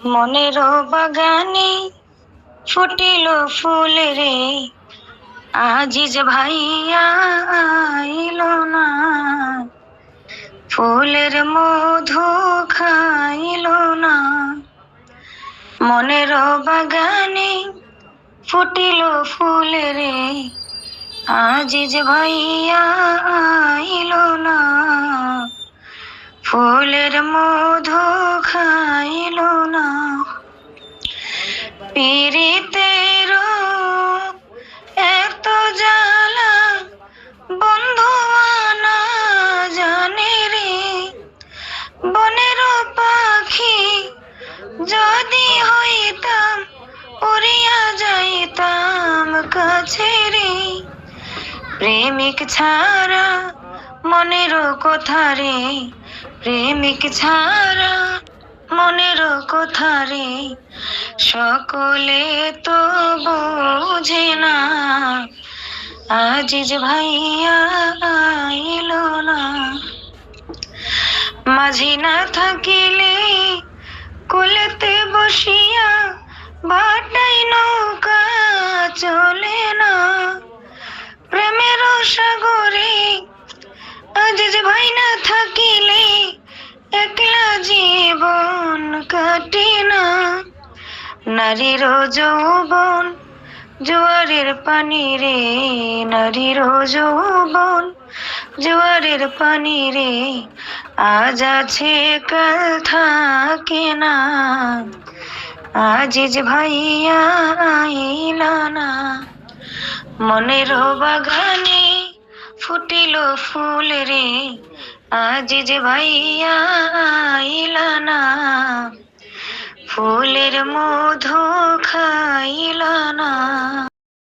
মনের বাগানে ফুটিল ফুল রে, আজিজ ভাইয়া আইল না, ফুলের মধু খাইল না। মনের বাগানে ফুটিল ফুল রে, আজিজ ভাইয়া আইল না, ফুলের মধু খাইল না। পীড়িতের এত জ্বালা বন্ধু না জানে রে, বনের পাখি যদি হইতাম উড়িয়া যাইতাম কাছে রে। প্রেমিক ছাড়া মনের কথা রে, প্রেমিক ছাড়া মনের কথা রে, সকলে তো বোঝে না, আজিজ ভাইয়া আইল না। মাঝি না থাকিলে কুলেতে বসিয়া ভাটাই নৌকা চলে না, প্রেমের সাগরে আজিজ ভাই না থাকিলে একলা জীবন কাটে না। নারীর যৌবন জোয়ারের পানি রে, নারীর যৌবন জোয়ারের পানি রে, আজ আছে কাল থাকে না, আজিজ ভাইয়া আইলা না। মনের বাগানে ফুটিল ফুল রে, আজিজ ভাইয়া আইলা না, ফুলের মধু খাই